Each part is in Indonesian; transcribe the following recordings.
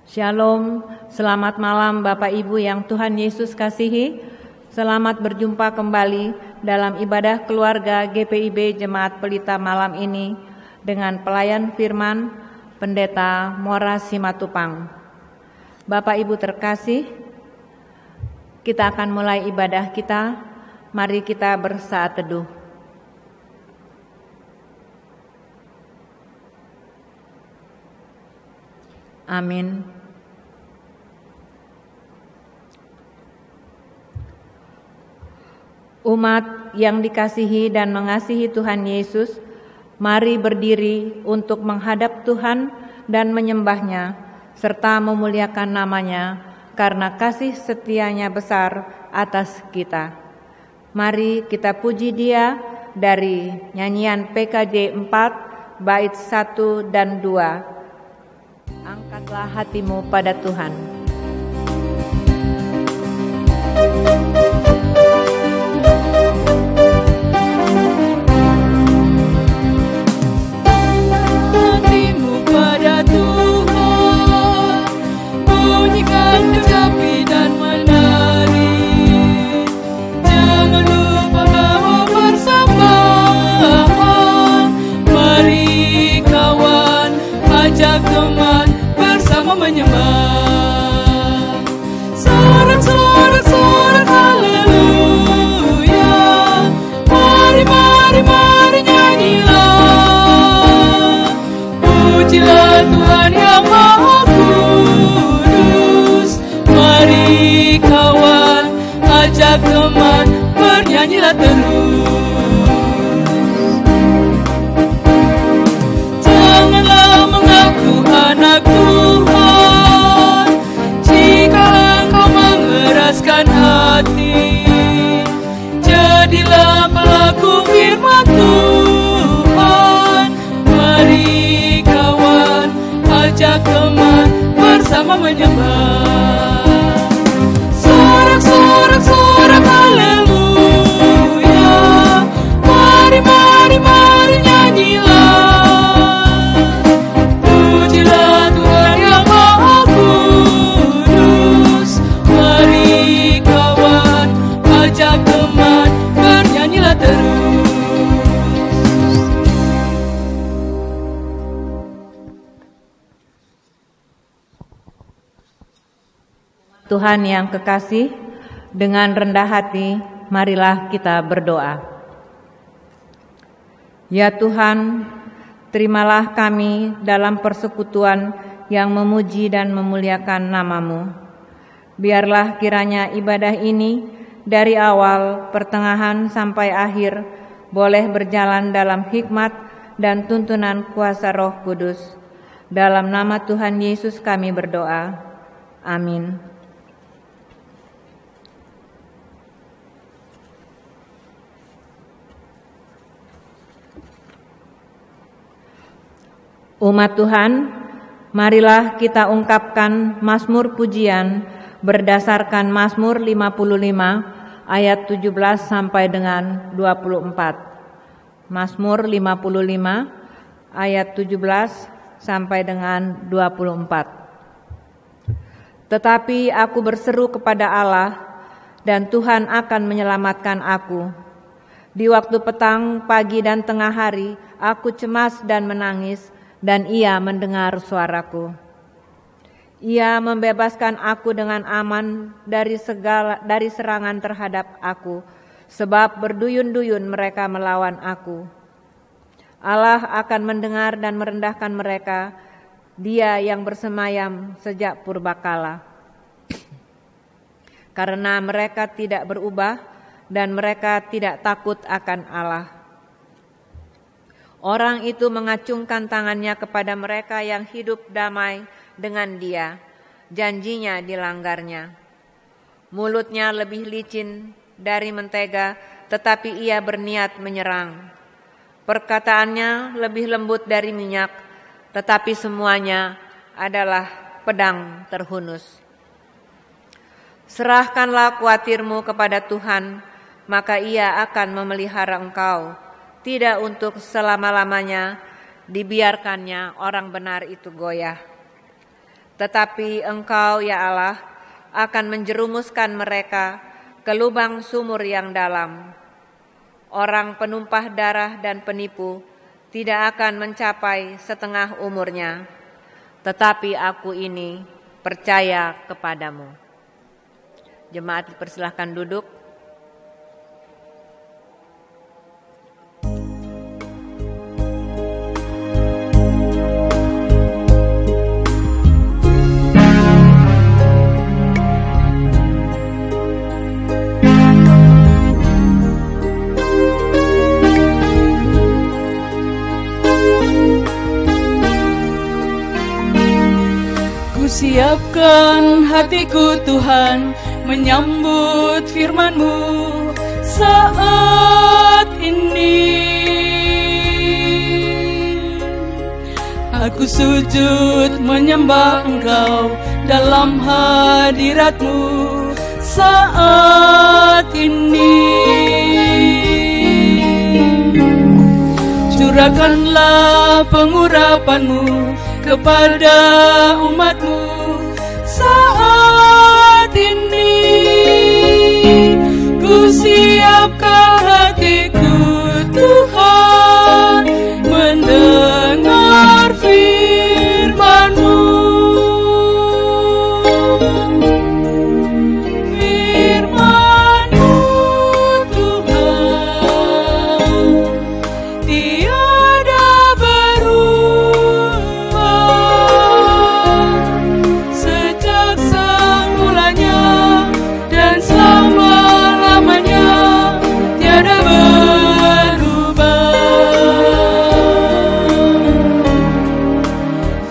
Shalom, selamat malam Bapak Ibu yang Tuhan Yesus kasihi. Selamat berjumpa kembali dalam ibadah keluarga GPIB Jemaat Pelita malam ini dengan pelayan firman Pendeta Mora Simatupang. Bapak Ibu terkasih, kita akan mulai ibadah kita. Mari kita bersaat teduh. Amin. Umat yang dikasihi dan mengasihi Tuhan Yesus, mari berdiri untuk menghadap Tuhan dan menyembah-Nya, serta memuliakan nama-Nya, karena kasih setia-Nya besar atas kita. Mari kita puji Dia dari nyanyian PKJ 4, bait 1 dan 2. Angkatlah hatimu pada Tuhan. Hatimu pada Tuhan, bunyikan kecapi dan menari. Jangan lupa bawa persembahan. Mari kawan, ajak teman bersama menyembah. Sorak-sorak haleluya. Mari nyanyilah. Pujilah Tuhan yang Maha Kudus. Mari kawan, ajak teman, bernyanyilah terus. Janganlah mengaku anak Tuhan jika engkau mengeraskan hati. Jadilah pelaku firman Tuhan. Mari kawan, ajak teman, bersama menyembah. Sorak haleluya. Mari nyanyilah. Pujilah Tuhan yang Maha Kudus. Mari kawan, ajak teman, bernyanyilah terus. Tuhan yang kekasih, dengan rendah hati, marilah kita berdoa. Ya Tuhan, terimalah kami dalam persekutuan yang memuji dan memuliakan nama-Mu. Biarlah kiranya ibadah ini dari awal, pertengahan sampai akhir boleh berjalan dalam hikmat dan tuntunan kuasa Roh Kudus. Dalam nama Tuhan Yesus kami berdoa. Amin. Umat Tuhan, marilah kita ungkapkan mazmur pujian berdasarkan Mazmur 55 ayat 17 sampai dengan 24. Mazmur 55 ayat 17 sampai dengan 24. Tetapi aku berseru kepada Allah, dan Tuhan akan menyelamatkan aku. Di waktu petang, pagi, dan tengah hari, aku cemas dan menangis, dan Ia mendengar suaraku. Ia membebaskan aku dengan aman dari serangan terhadap aku, sebab berduyun-duyun mereka melawan aku. Allah akan mendengar dan merendahkan mereka, Dia yang bersemayam sejak purbakala. Karena mereka tidak berubah dan mereka tidak takut akan Allah. Orang itu mengacungkan tangannya kepada mereka yang hidup damai dengan Dia. Janjinya dilanggarnya. Mulutnya lebih licin dari mentega, tetapi ia berniat menyerang. Perkataannya lebih lembut dari minyak, tetapi semuanya adalah pedang terhunus. Serahkanlah kuatirmu kepada Tuhan, maka Ia akan memelihara engkau. Tidak untuk selama-lamanya dibiarkannya orang benar itu goyah. Tetapi Engkau, ya Allah, akan menjerumuskan mereka ke lubang sumur yang dalam. Orang penumpah darah dan penipu tidak akan mencapai setengah umurnya, tetapi aku ini percaya kepadamu. Jemaat dipersilahkan duduk. Siapkan hatiku Tuhan menyambut firman-Mu saat ini. Aku sujud menyembah Engkau dalam hadirat-Mu saat ini. Curahkanlah pengurapan-Mu kepada umat-Mu saat ini. Ku siapkan hatiku Tuhan mendengar firman-Mu. Firman-Mu Tuhan tiada berubah sejak semulanya dan selama-lamanya tiada berubah.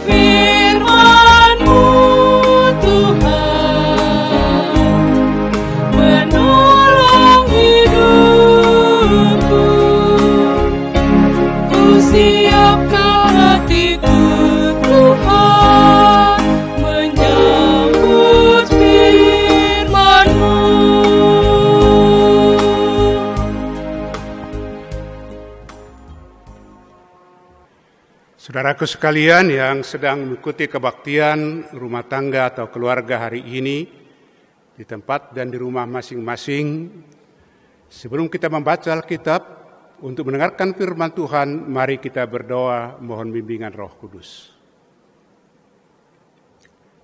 Firman-Mu Tuhan menolong hidupku. Ku siapkan hatiku Tuhan menyambut firman-Mu. Saudaraku sekalian yang sedang mengikuti kebaktian rumah tangga atau keluarga hari ini di tempat dan di rumah masing-masing, sebelum kita membaca Alkitab untuk mendengarkan firman Tuhan, mari kita berdoa mohon bimbingan Roh Kudus.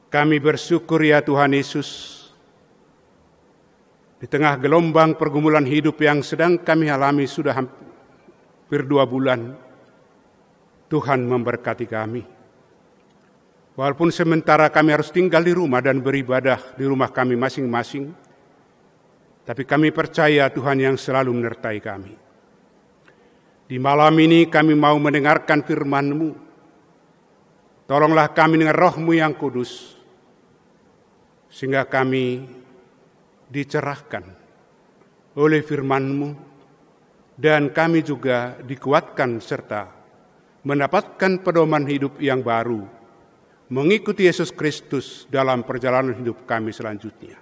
Kami bersyukur ya Tuhan Yesus, di tengah gelombang pergumulan hidup yang sedang kami alami sudah hampir 2 bulan, Tuhan memberkati kami. Walaupun sementara kami harus tinggal di rumah dan beribadah di rumah kami masing-masing, tapi kami percaya Tuhan yang selalu menyertai kami. Di malam ini kami mau mendengarkan firman-Mu. Tolonglah kami dengan Roh-Mu yang kudus, sehingga kami dicerahkan oleh firman-Mu, dan kami juga dikuatkan serta mendapatkan pedoman hidup yang baru, mengikuti Yesus Kristus dalam perjalanan hidup kami selanjutnya.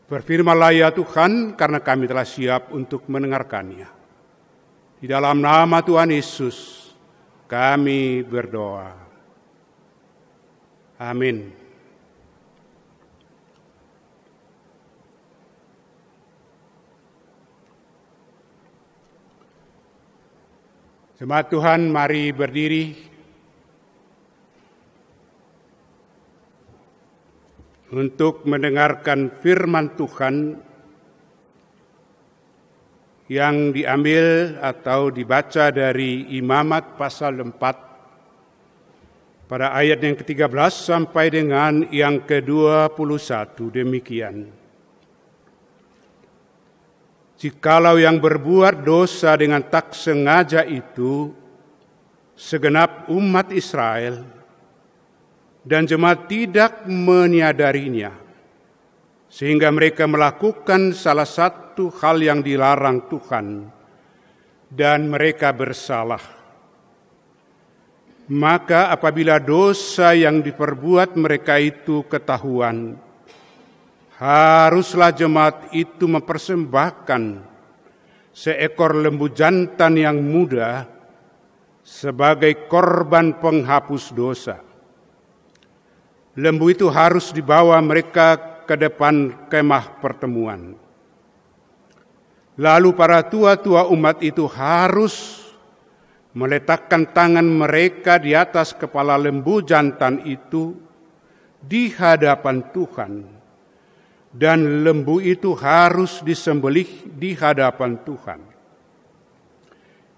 Berfirmanlah ya Tuhan, karena kami telah siap untuk mendengarkannya. Di dalam nama Tuhan Yesus, kami berdoa. Amin. Jemaat Tuhan, mari berdiri untuk mendengarkan firman Tuhan yang diambil atau dibaca dari Imamat pasal 4 pada ayat yang ke-13 sampai dengan yang ke-21. Demikian. Jikalau yang berbuat dosa dengan tak sengaja itu segenap umat Israel dan jemaat tidak menyadarinya, sehingga mereka melakukan salah satu hal yang dilarang Tuhan dan mereka bersalah. Maka apabila dosa yang diperbuat mereka itu ketahuan, haruslah jemaat itu mempersembahkan seekor lembu jantan yang muda sebagai korban penghapus dosa. lembu itu harus dibawa mereka ke depan kemah pertemuan. Lalu para tua-tua umat itu harus meletakkan tangan mereka di atas kepala lembu jantan itu di hadapan Tuhan. Dan lembu itu harus disembelih di hadapan Tuhan.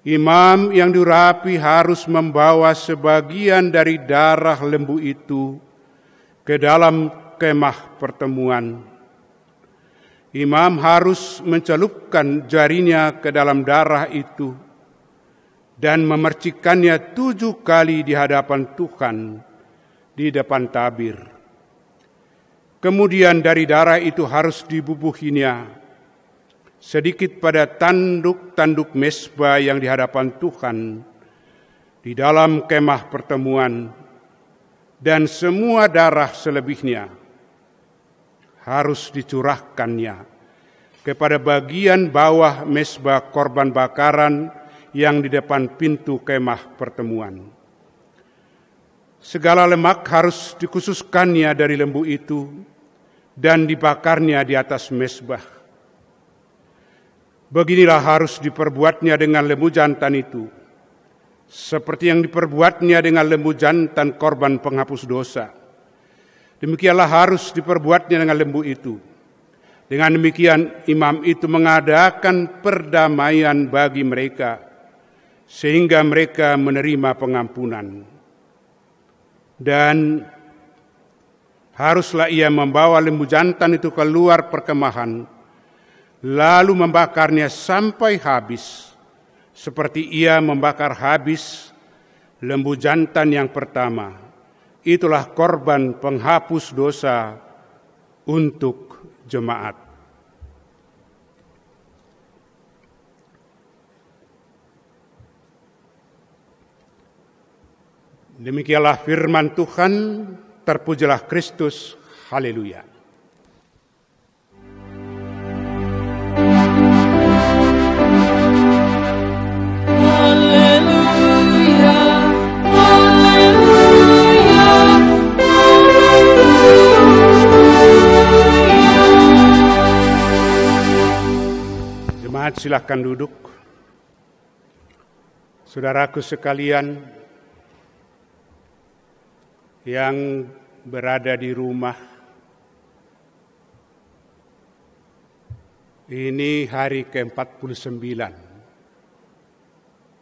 Imam yang diurapi harus membawa sebagian dari darah lembu itu ke dalam kemah pertemuan. Imam harus mencelupkan jarinya ke dalam darah itu dan memercikannya 7 kali di hadapan Tuhan di depan tabir. Kemudian dari darah itu harus dibubuhinya sedikit pada tanduk-tanduk mezbah yang di hadapan Tuhan di dalam kemah pertemuan, dan semua darah selebihnya harus dicurahkannya kepada bagian bawah mezbah korban bakaran yang di depan pintu kemah pertemuan. Segala lemak harus dikhususkannya dari lembu itu dan dibakarnya di atas mezbah. Beginilah harus diperbuatnya dengan lembu jantan itu, seperti yang diperbuatnya dengan lembu jantan korban penghapus dosa. Demikianlah harus diperbuatnya dengan lembu itu. Dengan demikian imam itu mengadakan perdamaian bagi mereka, sehingga mereka menerima pengampunan. Dan haruslah ia membawa lembu jantan itu keluar perkemahan, lalu membakarnya sampai habis, seperti ia membakar habis lembu jantan yang pertama. Itulah korban penghapus dosa untuk jemaat. Demikianlah firman Tuhan, terpujilah Kristus, haleluya. Silakan duduk. Saudaraku sekalian yang berada di rumah, ini hari ke-49.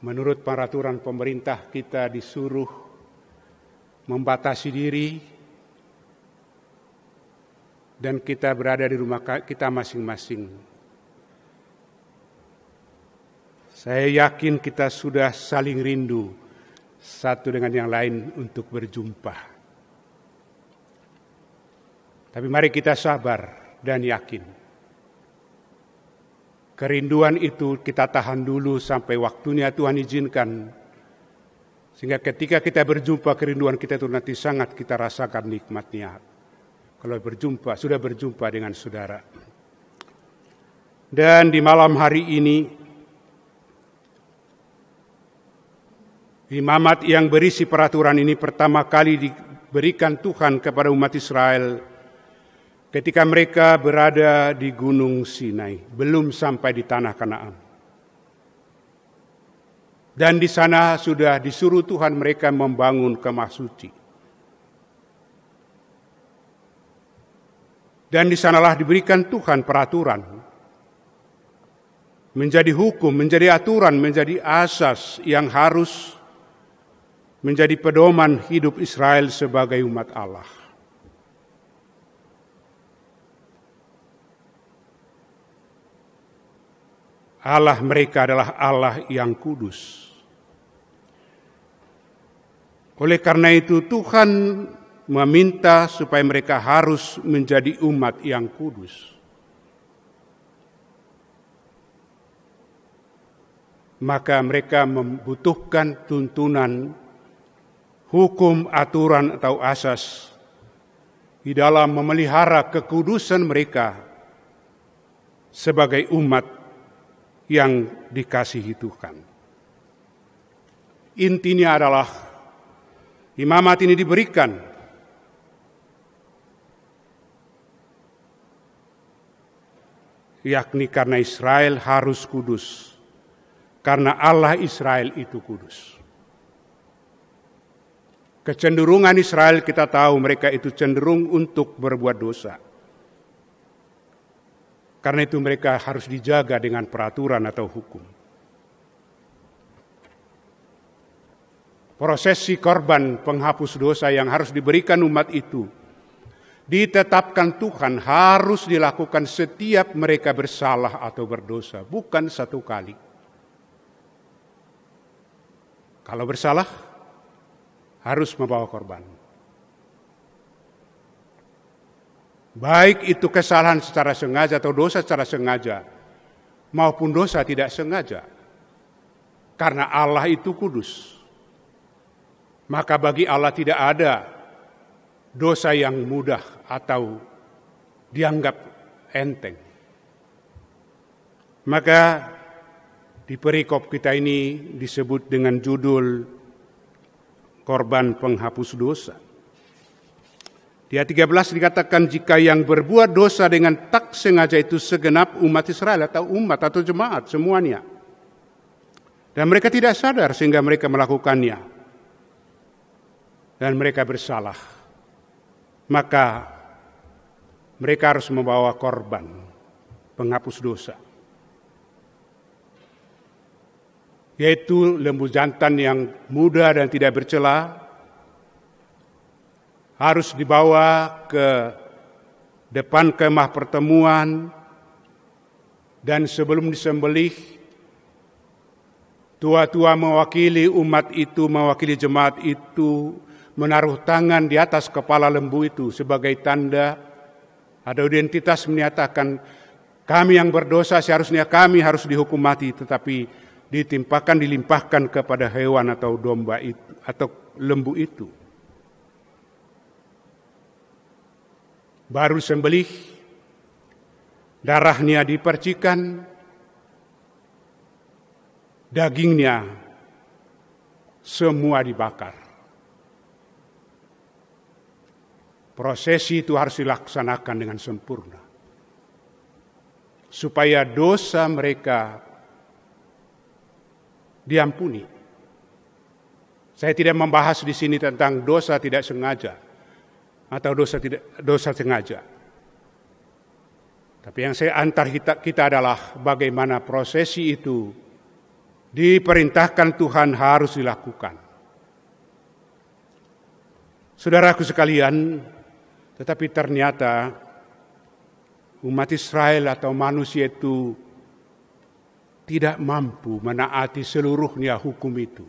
Menurut peraturan pemerintah kita disuruh membatasi diri dan kita berada di rumah kita masing-masing. Saya yakin kita sudah saling rindu satu dengan yang lain untuk berjumpa. Tapi mari kita sabar dan yakin. Kerinduan itu kita tahan dulu sampai waktunya Tuhan izinkan. Sehingga ketika kita berjumpa, kerinduan kita itu nanti sangat kita rasakan nikmatnya. Kalau sudah berjumpa dengan saudara. Dan di malam hari ini, imamat yang berisi peraturan ini pertama kali diberikan Tuhan kepada umat Israel ketika mereka berada di Gunung Sinai, belum sampai di tanah Kanaan. Dan di sana sudah disuruh Tuhan mereka membangun kemah suci. Dan di sanalah diberikan Tuhan peraturan, menjadi hukum, menjadi aturan, menjadi asas yang harus menjadi pedoman hidup Israel sebagai umat Allah. Allah mereka adalah Allah yang kudus. Oleh karena itu Tuhan meminta supaya mereka harus menjadi umat yang kudus. Maka mereka membutuhkan tuntunan, hukum, aturan atau asas di dalam memelihara kekudusan mereka sebagai umat yang dikasihi Tuhan. Intinya adalah imamat ini diberikan yakni karena Israel harus kudus, karena Allah Israel itu kudus. Kecenderungan Israel kita tahu mereka itu cenderung untuk berbuat dosa. Karena itu mereka harus dijaga dengan peraturan atau hukum. Prosesi korban penghapus dosa yang harus diberikan umat itu ditetapkan Tuhan harus dilakukan setiap mereka bersalah atau berdosa, bukan satu kali. Kalau bersalah, harus membawa korban. Baik itu kesalahan secara sengaja atau dosa secara sengaja, maupun dosa tidak sengaja. Karena Allah itu kudus. Maka bagi Allah tidak ada dosa yang mudah atau dianggap enteng. Maka di perikop kita ini disebut dengan judul korban penghapus dosa. Di ayat 13 dikatakan jika yang berbuat dosa dengan tak sengaja itu segenap umat Israel atau umat atau jemaat semuanya. Dan mereka tidak sadar sehingga mereka melakukannya. Dan mereka bersalah. Maka mereka harus membawa korban penghapus dosa. Yaitu lembu jantan yang muda dan tidak bercela harus dibawa ke depan kemah pertemuan dan sebelum disembelih tua-tua mewakili umat itu, mewakili jemaat itu menaruh tangan di atas kepala lembu itu sebagai tanda atau identitas menyatakan kami yang berdosa seharusnya kami harus dihukum mati, tetapi dilimpahkan kepada hewan atau domba itu atau lembu itu. Baru sembelih, darahnya dipercikan, dagingnya semua dibakar. Prosesi itu harus dilaksanakan dengan sempurna. Supaya dosa mereka diampuni. Saya tidak membahas di sini tentang dosa tidak sengaja atau dosa sengaja. Tapi yang saya antar kita adalah bagaimana prosesi itu diperintahkan Tuhan harus dilakukan. Saudaraku sekalian, tetapi ternyata umat Israel atau manusia itu tidak mampu menaati seluruhnya hukum itu.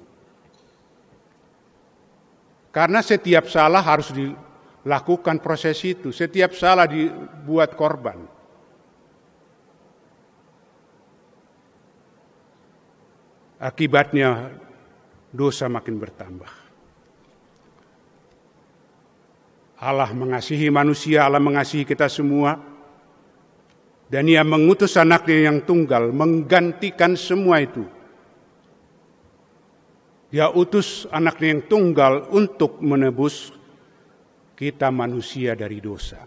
Karena setiap salah harus dilakukan proses itu, setiap salah dibuat korban. Akibatnya dosa makin bertambah. Allah mengasihi manusia, Allah mengasihi kita semua. Dan Ia mengutus anaknya yang tunggal, menggantikan semua itu. Dia utus anaknya yang tunggal untuk menebus kita manusia dari dosa.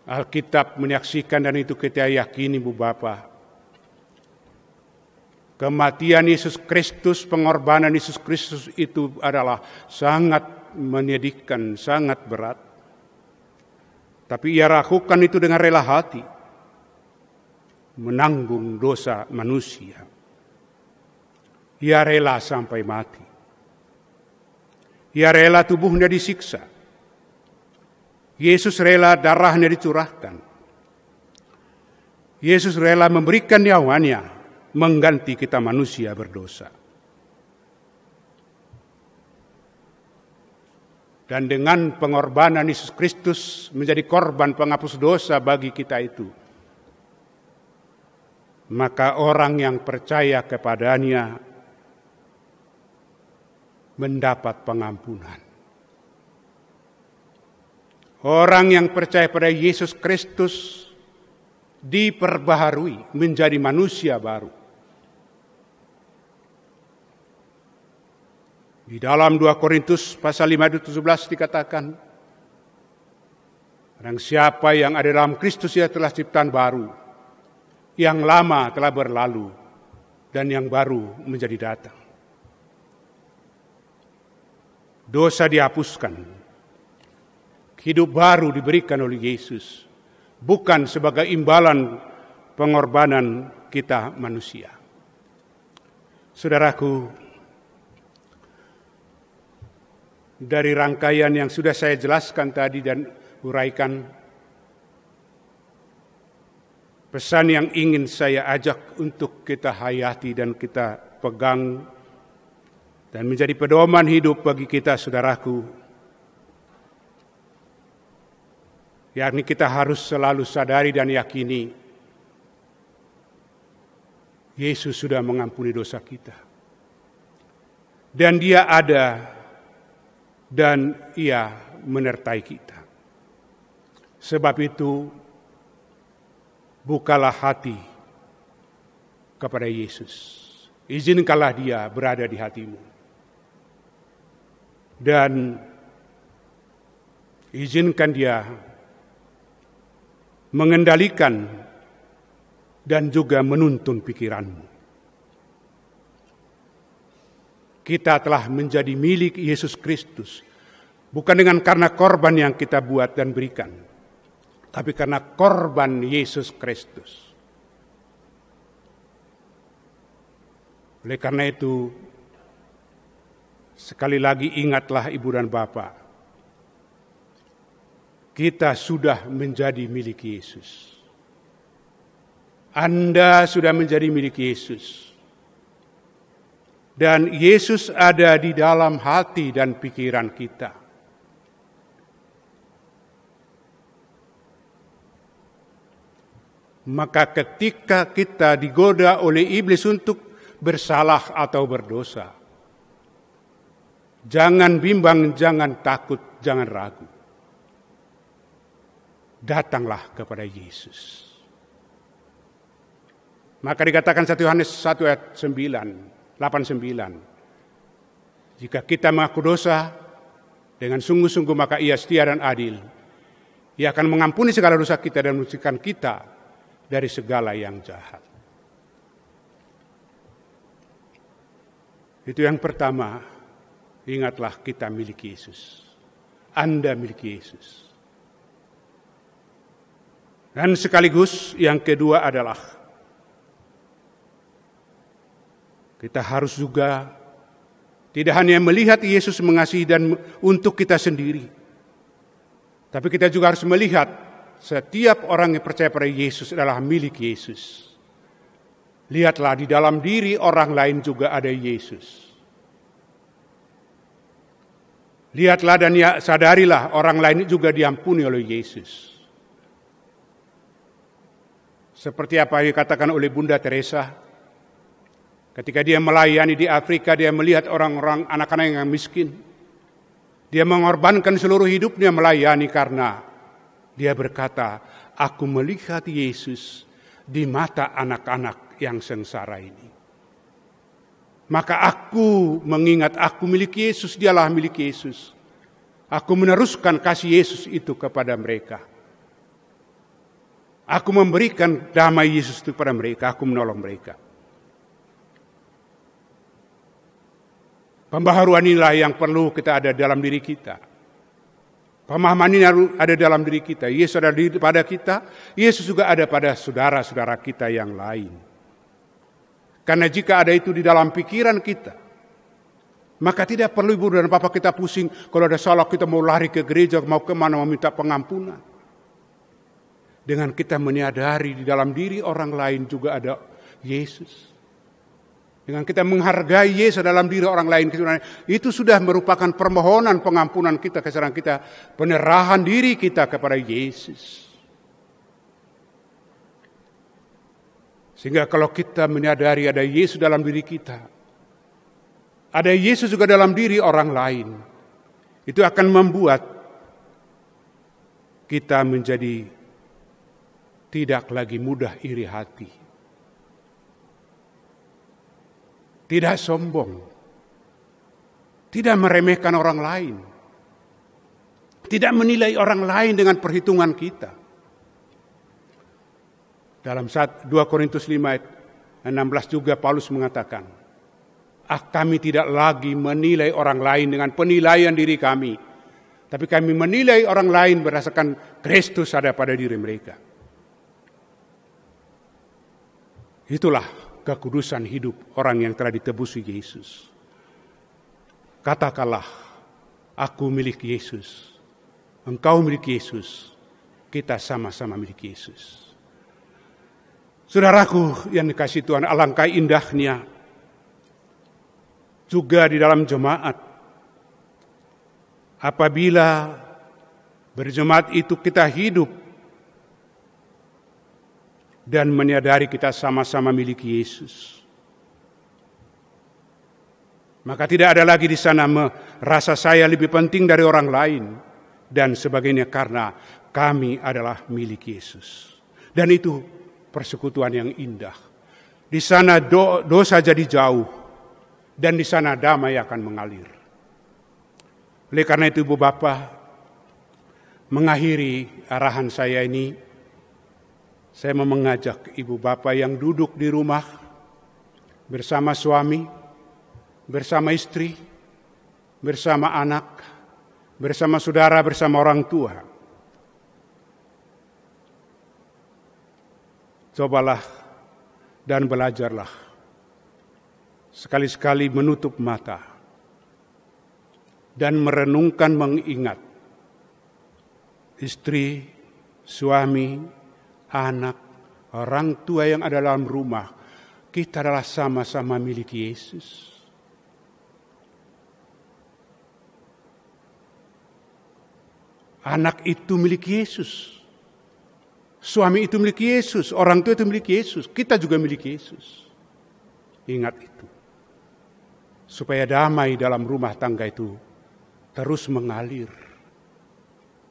Alkitab menyaksikan dan itu kita yakini Bu Bapa. Kematian Yesus Kristus, pengorbanan Yesus Kristus itu adalah sangat menyedihkan, sangat berat. Tapi Ia lakukan itu dengan rela hati. Menanggung dosa manusia. Ia rela sampai mati. Ia rela tubuhnya disiksa. Yesus rela darahnya dicurahkan. Yesus rela memberikan nyawanya mengganti kita manusia berdosa. Dan dengan pengorbanan Yesus Kristus menjadi korban penghapus dosa bagi kita itu, maka orang yang percaya kepadanya mendapat pengampunan. Orang yang percaya pada Yesus Kristus diperbaharui menjadi manusia baru. Di dalam 2 Korintus pasal 5 ayat 17 dikatakan, Barang siapa yang ada dalam Kristus, ia telah ciptaan baru. Yang lama telah berlalu dan yang baru menjadi datang. Dosa dihapuskan. Hidup baru diberikan oleh Yesus, bukan sebagai imbalan pengorbanan kita manusia. Saudaraku, dari rangkaian yang sudah saya jelaskan tadi dan uraikan, pesan yang ingin saya ajak untuk kita hayati dan kita pegang dan menjadi pedoman hidup bagi kita, saudaraku, yakni kita harus selalu sadari dan yakini Yesus sudah mengampuni dosa kita. Dan Dia ada dan Ia menyertai kita. Sebab itu, bukalah hati kepada Yesus. Izinkanlah Dia berada di hatimu. Dan izinkan Dia mengendalikan dan juga menuntun pikiranmu. Kita telah menjadi milik Yesus Kristus, bukan karena korban yang kita buat dan berikan, tapi karena korban Yesus Kristus. Oleh karena itu, sekali lagi ingatlah Ibu dan Bapak, kita sudah menjadi milik Yesus. Anda sudah menjadi milik Yesus. Dan Yesus ada di dalam hati dan pikiran kita. Maka ketika kita digoda oleh iblis untuk bersalah atau berdosa, jangan bimbang, jangan takut, jangan ragu. Datanglah kepada Yesus. Maka dikatakan 1 Yohanes 1 ayat 89, jika kita mengaku dosa dengan sungguh-sungguh, maka Ia setia dan adil. Ia akan mengampuni segala dosa kita dan mensucikan kita dari segala yang jahat. Itu yang pertama, ingatlah kita milik Yesus. Anda milik Yesus. Dan sekaligus yang kedua adalah kita harus juga tidak hanya melihat Yesus mengasihi dan untuk kita sendiri, tapi kita juga harus melihat setiap orang yang percaya pada Yesus adalah milik Yesus. Lihatlah, di dalam diri orang lain juga ada Yesus. Lihatlah dan sadarilah orang lain juga diampuni oleh Yesus. Seperti apa yang dikatakan oleh Bunda Teresa, ketika dia melayani di Afrika, dia melihat orang-orang, anak-anak yang miskin. Dia mengorbankan seluruh hidupnya melayani karena dia berkata, aku melihat Yesus di mata anak-anak yang sengsara ini. Maka aku mengingat aku milik Yesus, dialah milik Yesus. Aku meneruskan kasih Yesus itu kepada mereka. Aku memberikan damai Yesus itu kepada mereka, aku menolong mereka. Pembaharuan inilah yang perlu kita ada dalam diri kita. Pemahaman ini ada dalam diri kita. Yesus ada pada kita, Yesus juga ada pada saudara-saudara kita yang lain. Karena jika ada itu di dalam pikiran kita, maka tidak perlu Ibu dan Bapak kita pusing. Kalau ada salah kita mau lari ke gereja, mau kemana, mau minta pengampunan. Dengan kita menyadari di dalam diri orang lain juga ada Yesus. Dengan kita menghargai Yesus dalam diri orang lain, itu sudah merupakan permohonan pengampunan kita, kesalahan kita, penyerahan diri kita kepada Yesus. Sehingga kalau kita menyadari ada Yesus dalam diri kita, ada Yesus juga dalam diri orang lain, itu akan membuat kita menjadi tidak lagi mudah iri hati. Tidak sombong. Tidak meremehkan orang lain. Tidak menilai orang lain dengan perhitungan kita. Dalam 2 Korintus 5 ayat 16 juga Paulus mengatakan, kami tidak lagi menilai orang lain dengan penilaian diri kami, tapi kami menilai orang lain berdasarkan Kristus ada pada diri mereka. Itulah kekudusan hidup orang yang telah ditebus Yesus. Katakanlah, aku milik Yesus, engkau milik Yesus, kita sama-sama milik Yesus. Saudaraku yang dikasihi Tuhan, alangkah indahnya juga di dalam jemaat. Apabila berjemaat itu kita hidup dan menyadari kita sama-sama milik Yesus, maka tidak ada lagi di sana merasa saya lebih penting dari orang lain dan sebagainya, karena kami adalah milik Yesus. Dan itu persekutuan yang indah. Di sana dosa jadi jauh dan di sana damai akan mengalir. Oleh karena itu Ibu Bapa, mengakhiri arahan saya ini, saya mau mengajak Ibu Bapa yang duduk di rumah bersama suami, bersama istri, bersama anak, bersama saudara, bersama orang tua. Cobalah dan belajarlah sekali-sekali menutup mata dan merenungkan, mengingat istri, suami, anak, orang tua yang ada dalam rumah, kita adalah sama-sama milik Yesus. Anak itu milik Yesus. Suami itu milik Yesus, orang tua itu milik Yesus, kita juga milik Yesus. Ingat itu. Supaya damai dalam rumah tangga itu terus mengalir.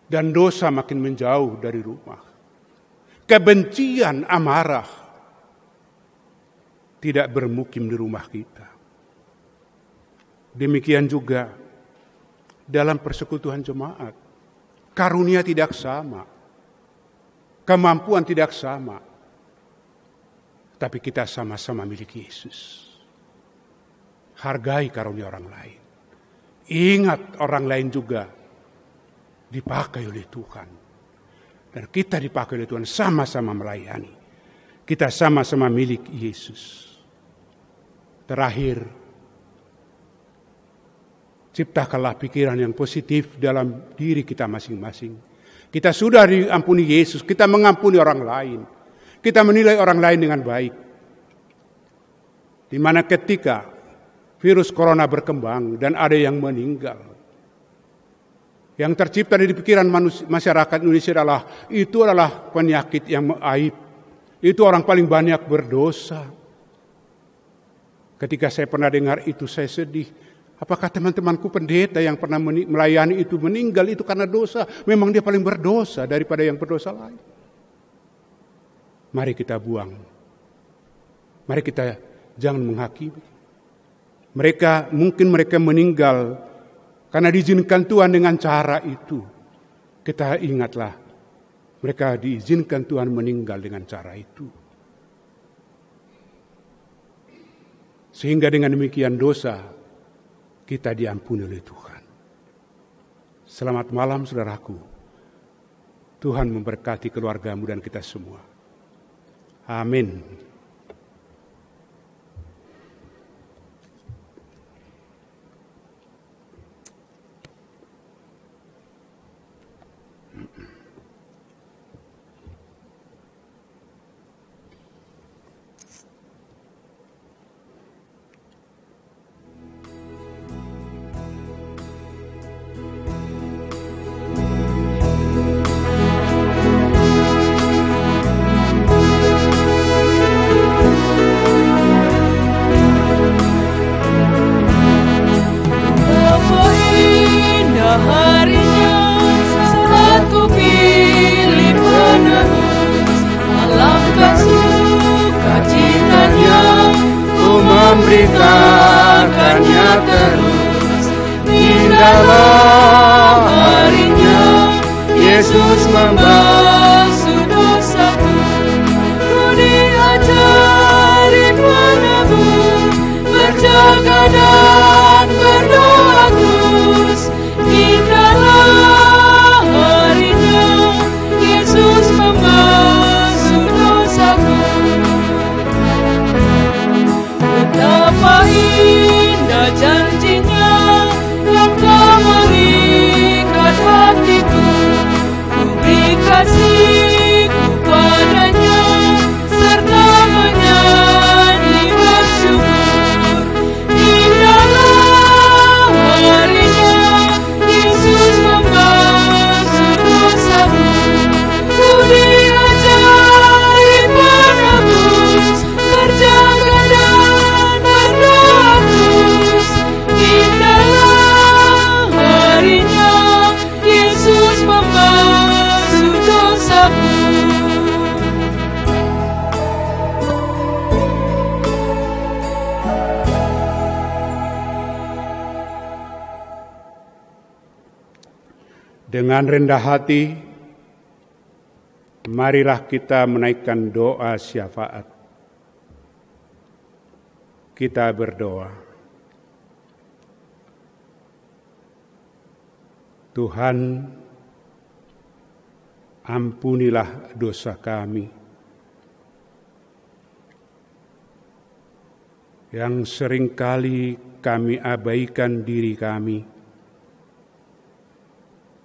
Dan dosa makin menjauh dari rumah. Kebencian, amarah tidak bermukim di rumah kita. Demikian juga dalam persekutuan jemaat. Karunia tidak sama. Kemampuan tidak sama, tapi kita sama-sama milik Yesus. Hargai karunia orang lain. Ingat orang lain juga dipakai oleh Tuhan. Dan kita dipakai oleh Tuhan, sama-sama melayani. Kita sama-sama milik Yesus. Terakhir, ciptakanlah pikiran yang positif dalam diri kita masing-masing. Kita sudah diampuni Yesus, kita mengampuni orang lain. Kita menilai orang lain dengan baik. Di mana ketika virus corona berkembang dan ada yang meninggal, yang tercipta di pikiran masyarakat Indonesia adalah penyakit yang aib. Itu orang paling banyak berdosa. Ketika saya pernah dengar itu, saya sedih. Apakah teman-temanku pendeta yang pernah melayani itu meninggal itu karena dosa? Memang dia paling berdosa daripada yang berdosa lain. Mari kita buang. Mari kita jangan menghakimi. Mungkin mereka meninggal karena diizinkan Tuhan dengan cara itu. Kita ingatlah, mereka diizinkan Tuhan meninggal dengan cara itu. Sehingga dengan demikian dosa kita diampuni oleh Tuhan. Selamat malam saudaraku. Tuhan memberkati keluargamu dan kita semua. Amin. Memberitakannya terus, indahlah harinya. Yesus membasuh dosaku. Ku diajari menabur, berjaga dan berdoa terus. Indahlah harinya Yesus membasuh dosaku. Betapa indah janjinya yang telah mengikat hatiku. Ku beri kasihku padanya serta menyanyi bersyukur. Indahlah harinya Yesus membasuh dosaku. Ku diajari menebus, berjaga dan berdoa terus. Indahlah harinya Yesus membasuh dosaku. Dengan rendah hati, marilah kita menaikkan doa syafaat. Kita berdoa. Tuhan, ampunilah dosa kami yang seringkali kami abaikan diri kami,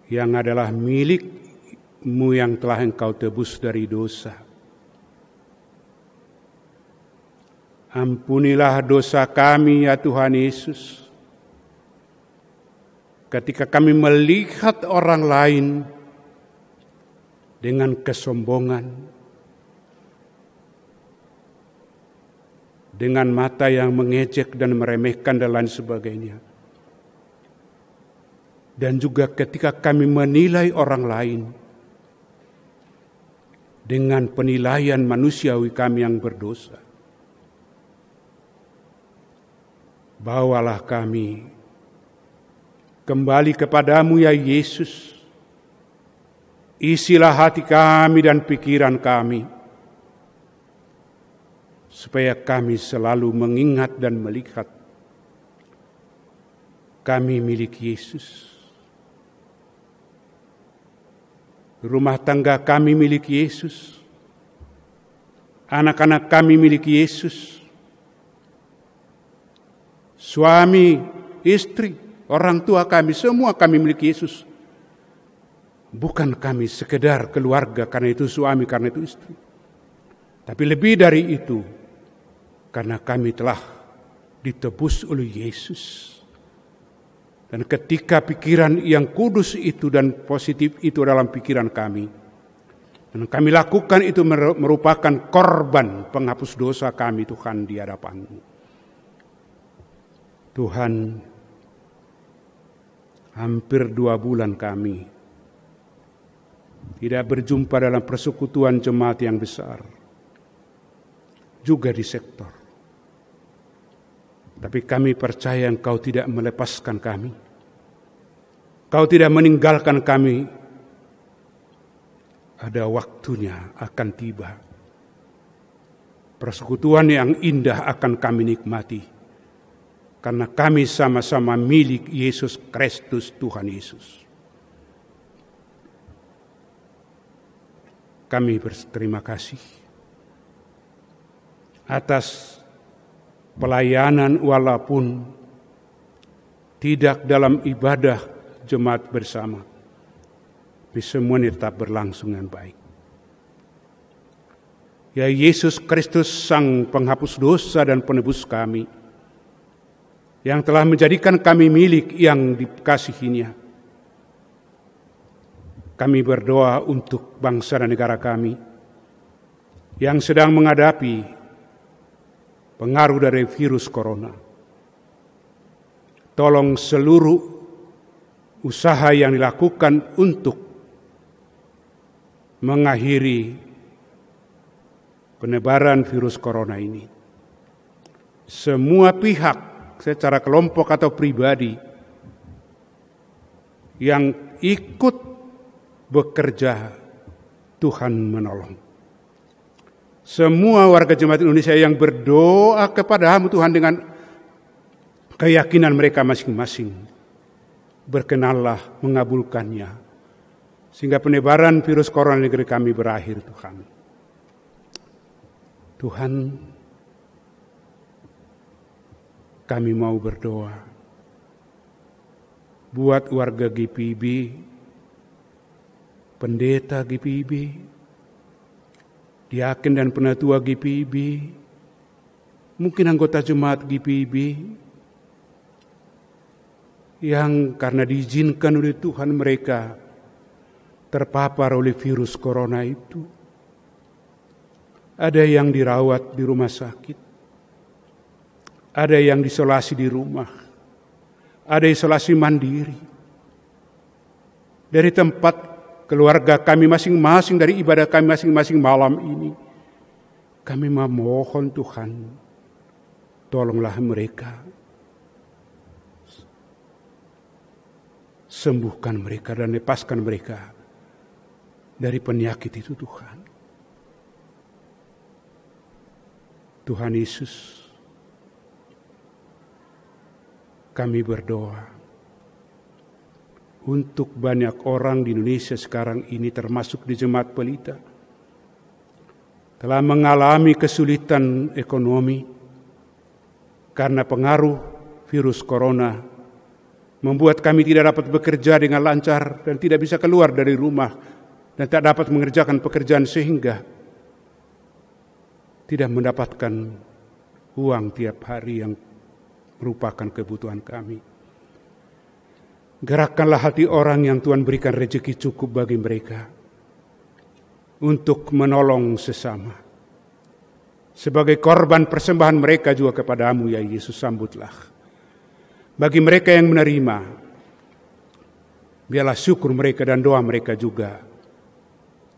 yang adalah milik-Mu yang telah Engkau tebus dari dosa. Ampunilah dosa kami ya Tuhan Yesus, ketika kami melihat orang lain dengan kesombongan, dengan mata yang mengejek dan meremehkan dan lain sebagainya. Dan juga ketika kami menilai orang lain dengan penilaian manusiawi kami yang berdosa. Bawalah kami kembali kepadamu ya Yesus. Isilah hati kami dan pikiran kami, supaya kami selalu mengingat dan melihat kami milik Yesus. Rumah tangga kami milik Yesus. Anak-anak kami milik Yesus. Suami, istri, orang tua kami, semua kami milik Yesus. Bukan kami sekedar keluarga, karena itu suami, karena itu istri. Tapi lebih dari itu, karena kami telah ditebus oleh Yesus. Dan ketika pikiran yang kudus itu dan positif itu dalam pikiran kami, dan kami lakukan itu merupakan korban penghapus dosa kami Tuhan di hadapan-Mu. Tuhan, hampir 2 bulan kami tidak berjumpa dalam persekutuan jemaat yang besar, juga di sektor. Tapi kami percaya Engkau tidak melepaskan kami. Engkau tidak meninggalkan kami. Ada waktunya akan tiba. Persekutuan yang indah akan kami nikmati. Karena kami sama-sama milik Yesus Kristus Tuhan Yesus. Kami berterima kasih atas pelayanan walaupun tidak dalam ibadah jemaat bersama, tapi semuanya tetap berlangsung dengan baik. Ya Yesus Kristus, Sang Penghapus dosa dan penebus kami, yang telah menjadikan kami milik yang dikasihinya. Kami berdoa untuk bangsa dan negara kami yang sedang menghadapi pengaruh dari virus corona. Tolong seluruh usaha yang dilakukan untuk mengakhiri penyebaran virus corona ini. Semua pihak secara kelompok atau pribadi yang ikut bekerja, Tuhan menolong. Semua warga jemaat Indonesia yang berdoa kepada-Mu Tuhan dengan keyakinan mereka masing-masing, berkenanlah mengabulkannya, sehingga penyebaran virus corona di negeri kami berakhir, Tuhan. Tuhan, kami mau berdoa buat warga GPIB, pendeta GPIB, diaken dan penatua GPIB, mungkin anggota jemaat GPIB yang karena diizinkan oleh Tuhan mereka terpapar oleh virus corona itu. Ada yang dirawat di rumah sakit, ada yang diisolasi di rumah, ada isolasi mandiri. Dari tempat keluarga kami masing-masing, dari ibadah kami masing-masing malam ini, kami memohon Tuhan, tolonglah mereka, sembuhkan mereka dan lepaskan mereka dari penyakit itu, Tuhan. Tuhan Yesus, kami berdoa untuk banyak orang di Indonesia sekarang ini, termasuk di Jemaat Pelita, telah mengalami kesulitan ekonomi karena pengaruh virus corona, membuat kami tidak dapat bekerja dengan lancar dan tidak bisa keluar dari rumah dan tak dapat mengerjakan pekerjaan, sehingga tidak mendapatkan uang tiap hari yang merupakan kebutuhan kami. Gerakkanlah hati orang yang Tuhan berikan rezeki cukup bagi mereka untuk menolong sesama. Sebagai korban persembahan mereka juga kepada-Mu, ya Yesus, sambutlah. Bagi mereka yang menerima, biarlah syukur mereka dan doa mereka juga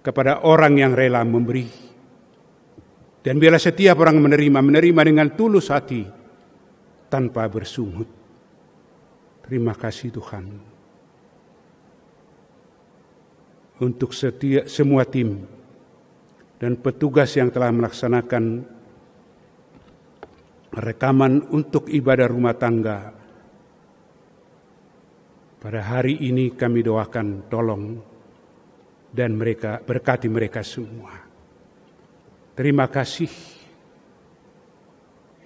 kepada orang yang rela memberi. Dan biarlah setiap orang menerima dengan tulus hati, tanpa bersungut. Terima kasih Tuhan untuk semua tim dan petugas yang telah melaksanakan rekaman untuk ibadah rumah tangga. Pada hari ini kami doakan, tolong dan berkati mereka semua. Terima kasih.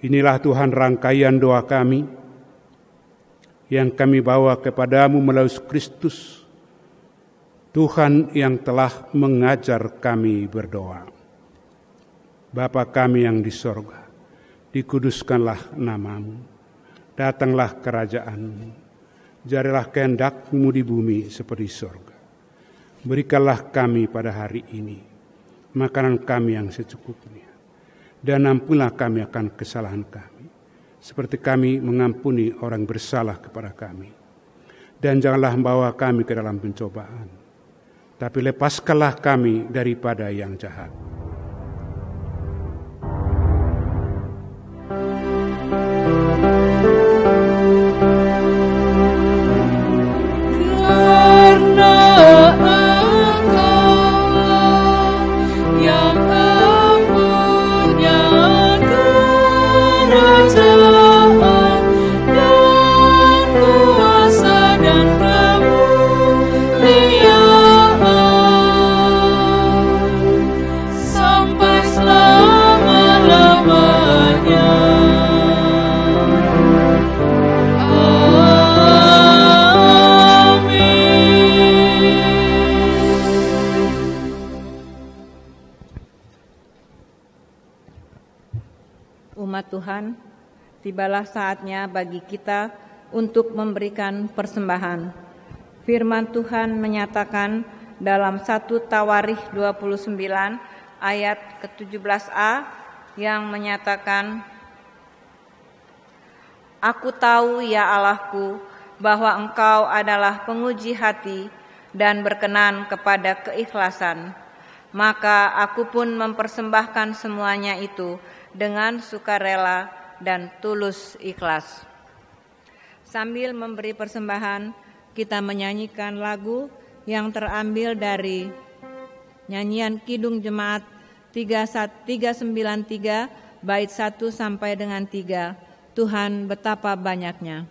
Inilah Tuhan rangkaian doa kami yang kami bawa kepada-Mu melalui Kristus, Tuhan yang telah mengajar kami berdoa. Bapa kami yang di sorga, dikuduskanlah nama-Mu, datanglah kerajaan-Mu, jadilah kehendak-Mu di bumi seperti di sorga. Berikanlah kami pada hari ini makanan kami yang secukupnya, dan ampunlah kami akan kesalahan kami, seperti kami mengampuni orang bersalah kepada kami. Dan janganlah membawa kami ke dalam pencobaan, tapi lepaskanlah kami daripada yang jahat. Umat Tuhan, tibalah saatnya bagi kita untuk memberikan persembahan. Firman Tuhan menyatakan dalam 1 Tawarikh 29 ayat ke-17a yang menyatakan, Aku tahu ya Allahku bahwa Engkau adalah penguji hati dan berkenan kepada keikhlasan. Maka aku pun mempersembahkan semuanya itu dengan sukarela dan tulus ikhlas. Sambil memberi persembahan, kita menyanyikan lagu yang terambil dari nyanyian Kidung Jemaat 393 bait 1 sampai dengan 3. Tuhan betapa banyaknya.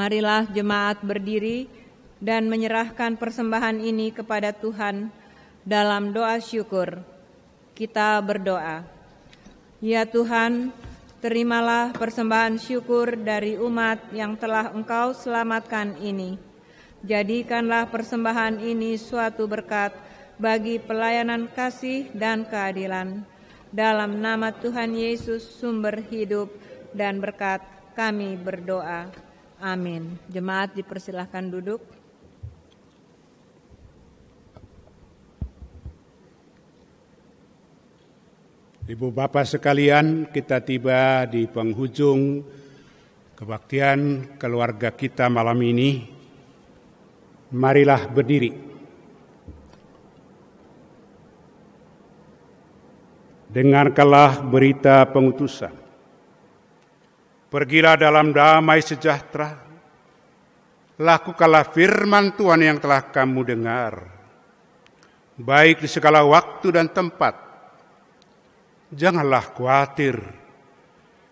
Marilah jemaat berdiri dan menyerahkan persembahan ini kepada Tuhan dalam doa syukur. Kita berdoa. Ya Tuhan, terimalah persembahan syukur dari umat yang telah Engkau selamatkan ini. Jadikanlah persembahan ini suatu berkat bagi pelayanan kasih dan keadilan. Dalam nama Tuhan Yesus, sumber hidup dan berkat, kami berdoa. Amin. Jemaat dipersilahkan duduk. Ibu Bapak sekalian, kita tiba di penghujung kebaktian keluarga kita malam ini. Marilah berdiri. Dengarkanlah berita pengutusan. Pergilah dalam damai sejahtera, lakukanlah firman Tuhan yang telah kamu dengar, baik di segala waktu dan tempat. Janganlah khawatir,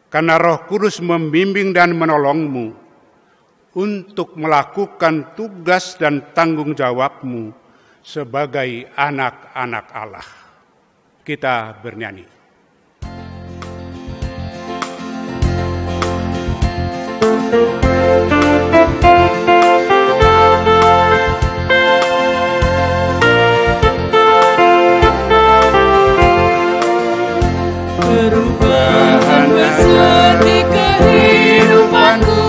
karena Roh Kudus membimbing dan menolongmu untuk melakukan tugas dan tanggung jawabmu sebagai anak-anak Allah. Kita bernyanyi. Perubahan besar di kehidupanku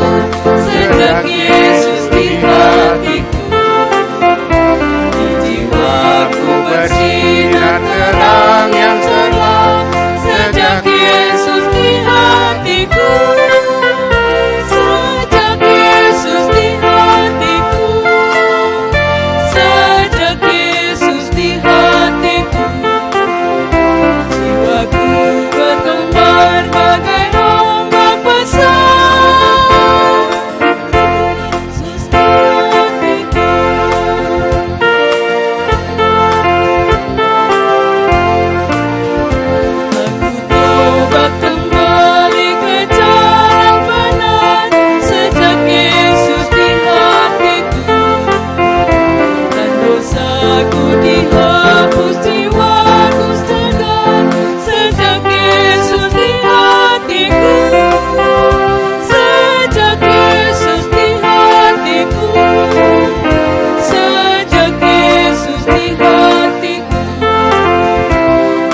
sejak Yesus di hatiku. Di jiwaku bersinar terang yang cerah sejak Yesus di hatiku. Sejak Yesus di hatiku. Sejak Yesus di hatiku. Jiwaku berkembar bagai ombak besar. Yesus di hatiku. Aku tobat kembali ke jalan benar sejak Yesus di hatiku. Dan dosaku dihapus, jiwaku segar sejak Yesus di hatiku. Sejak Yesus di hatiku. Sejak Yesus di hatiku.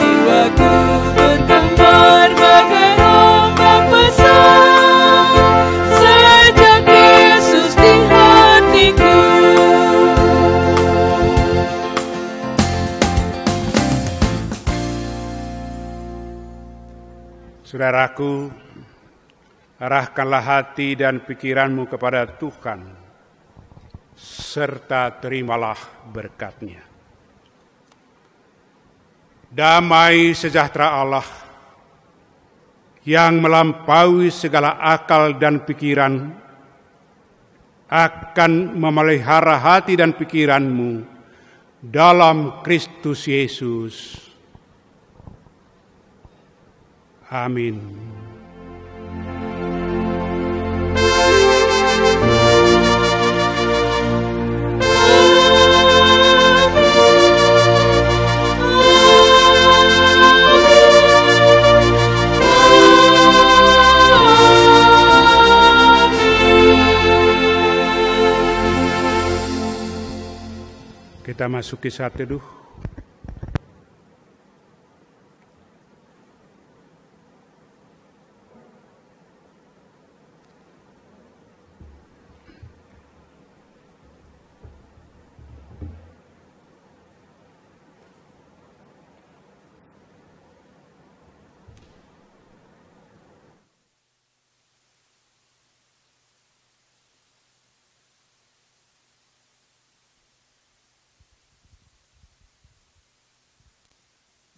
Jiwaku berkembar bagai ombak besar sejak Yesus di hatiku. Saudaraku, arahkanlah hati dan pikiranmu kepada Tuhan, serta terimalah berkat-Nya. Damai sejahtera Allah yang melampaui segala akal dan pikiran akan memelihara hati dan pikiranmu dalam Kristus Yesus. Amin. Kita masuki saat teduh.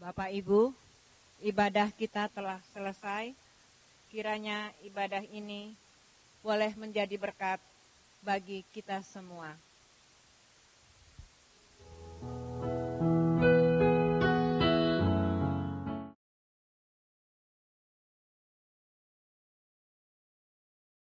Bapak Ibu, ibadah kita telah selesai. Kiranya ibadah ini boleh menjadi berkat bagi kita semua.